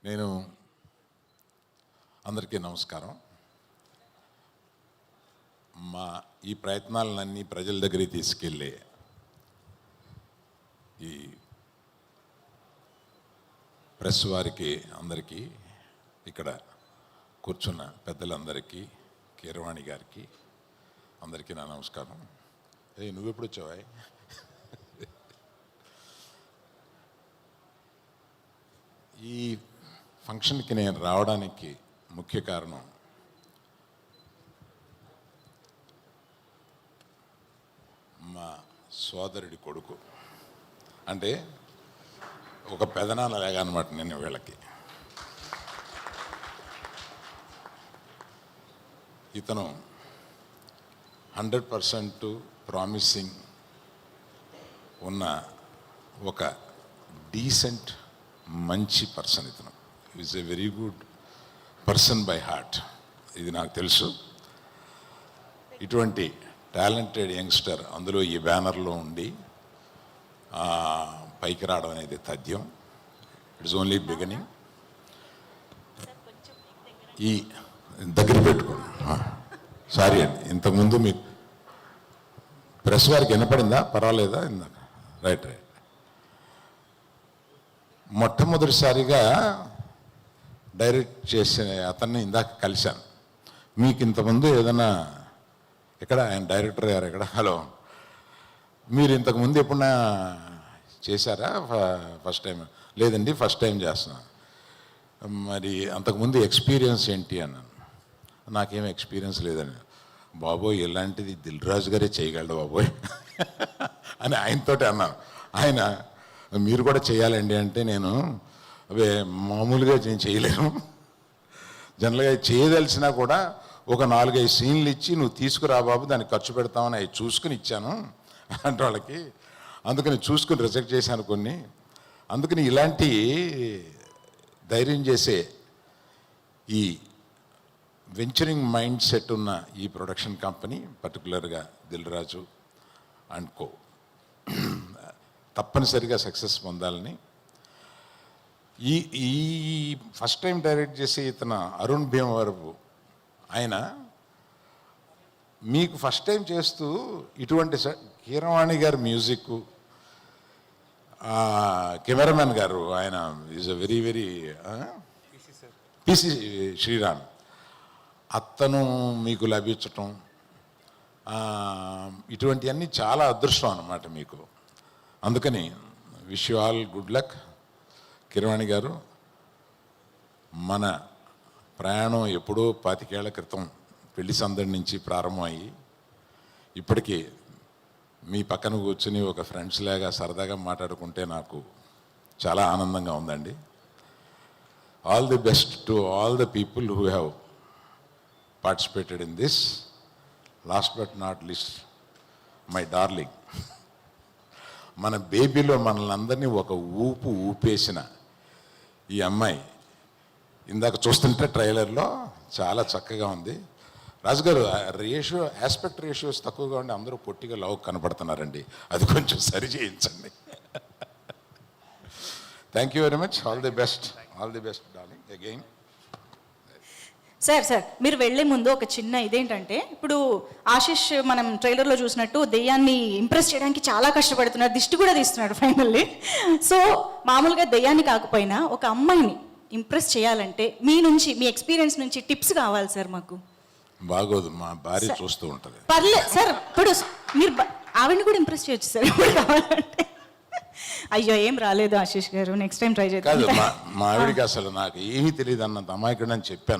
నేను అందరికీ నమస్కారం. మా ఈ ప్రయత్నాలన్నీ ప్రజల దగ్గరికి తీసుకెళ్ళే ఈ ప్రెస్ వారికి అందరికీ, ఇక్కడ కూర్చున్న పెద్దలందరికీ, కీరవాణి గారికి అందరికీ నా నమస్కారం. నువ్వెప్పుడు వచ్చావా? ఈ ఫంక్షన్కి నేను రావడానికి ముఖ్య కారణం మా సోదరుడి కొడుకు, అంటే ఒక పెదనాన్న లేగా అనమాట. నేను వీళ్ళకి ఇతను 100% ప్రామిసింగ్ ఉన్న ఒక డీసెంట్ మంచి పర్సన్. ఇతను is a very good person by heart, ఇది నాకు తెలుసు. ఇటువంటి టాలెంటెడ్ యంగ్స్టర్ అందులో ఈ బ్యానర్లో ఉండి పైకి రావడం అనేది తథ్యం. It's only beginning. ఈ దగ్గర పెట్టుకో. సారీ అండి, ఇంతకుముందు మీకు ప్రెస్ వారికి వినపడిందా? పర్వాలేదా? ఇందాక రైట్. మొట్టమొదటిసారిగా డైరెక్ట్ చేసిన అతన్ని ఇందాక కలిశాను. మీకు ఇంతకుముందు ఏదైనా ఎక్కడ ఆయన డైరెక్టర్ గారు ఎక్కడ? హలో, మీరు ఇంతకుముందు ఎప్పుడన్నా చేశారా? First time? లేదండి, ఫస్ట్ టైం చేస్తున్నా. మరి అంతకుముందు ఎక్స్పీరియన్స్ ఏంటి అన్నాను. నాకేం ఎక్స్పీరియన్స్ లేదని. బాబోయ్, ఇలాంటిది దిల్ రాజు గారే చేయగలడు బాబోయ్ అని ఆయనతోటి అన్నాను. ఆయన మీరు కూడా చేయాలండి అంటే, నేను అవే మామూలుగా నేను చేయలేను. జనరల్గా చేయదలిసినా కూడా ఒక 4-5 సీన్లు ఇచ్చి నువ్వు తీసుకురా బాబు, దానికి ఖర్చు పెడతామని అవి చూసుకుని ఇచ్చాను అంటే వాళ్ళకి. అందుకని చూసుకుని రిజెక్ట్ చేశాను కొన్ని. అందుకని ఇలాంటి ధైర్యం చేసే ఈ వెంచరింగ్ మైండ్ సెట్ ఉన్న ఈ ప్రొడక్షన్ కంపెనీ, పర్టికులర్గా దిల్ రాజు అండ్ కో, తప్పనిసరిగా సక్సెస్ పొందాలని. ఈ ఫస్ట్ టైం డైరెక్ట్ చేసే ఇతను అరుణ్ భీమవరపు, ఆయన మీకు ఫస్ట్ టైం చేస్తూ ఇటువంటి కీరవాణి గారి మ్యూజిక్, కెమెరామెన్ గారు ఆయన is a very very PC Sreeram, అతను మీకు లభించటం, ఇటువంటివన్నీ చాలా అదృష్టం అన్నమాట మీకు. అందుకని wish you all good luck. Keeravani గారు, మన ప్రయాణం ఎప్పుడో 25 ఏళ్ల క్రితం పెళ్లి సందడి నుంచి ప్రారంభమయ్యి ఇప్పటికీ మీ పక్కన కూర్చుని ఒక ఫ్రెండ్స్ లాగా సరదాగా మాట్లాడుకుంటే నాకు చాలా ఆనందంగా ఉందండి. All the best to all the people who have participated in this. Last but not least my darling, మన బేబీలో మనల్ని అందరినీ ఒక ఊపు ఊపేసిన ఈ అమ్మాయి, ఇందాక చూస్తుంటే ట్రైలర్లో చాలా చక్కగా ఉంది. రాజుగారు, ఆస్పెక్ట్ రేషియోస్ తక్కువగా ఉండి అందరూ పొట్టిగా లవ్ కనపడుతున్నారండి, అది కొంచెం సరి చేయించండి. Thank you very much. All the best darling again. Sir మీరు వెళ్లే ముందు ఒక చిన్న ఇదేంటంటే, ఇప్పుడు ఆశిష్ మనం ట్రైలర్లో చూసినట్టు దెయ్యాన్ని ఇంప్రెస్ చేయడానికి చాలా కష్టపడుతున్నాడు, దిష్టి కూడా తీస్తున్నాడు ఫైనల్లీ. సో మామూలుగా దెయ్యాన్ని కాకపోయినా ఒక అమ్మాయిని ఇంప్రెస్ చేయాలంటే మీ నుంచి, మీ ఎక్స్పీరియన్స్ నుంచి టిప్స్ కావాలి సార్ మాకు. బాగోదు, మా భార్య చూస్తూ ఉంటుంది. పర్లేదు సార్, ఇప్పుడు మీరు ఆవిడని కూడా ఇంప్రెస్ చేయొచ్చు సార్ ఇప్పుడు కావాలంటే. అయ్యో ఏం రాలేదు ఆశిష్ గారు, నెక్స్ట్ టైం ట్రై చేద్దాం. కాదు, మా ఆవిడికి అసలు నాకు ఏమీ తెలియదు అన్నంత అమాయకుడని చెప్పాను.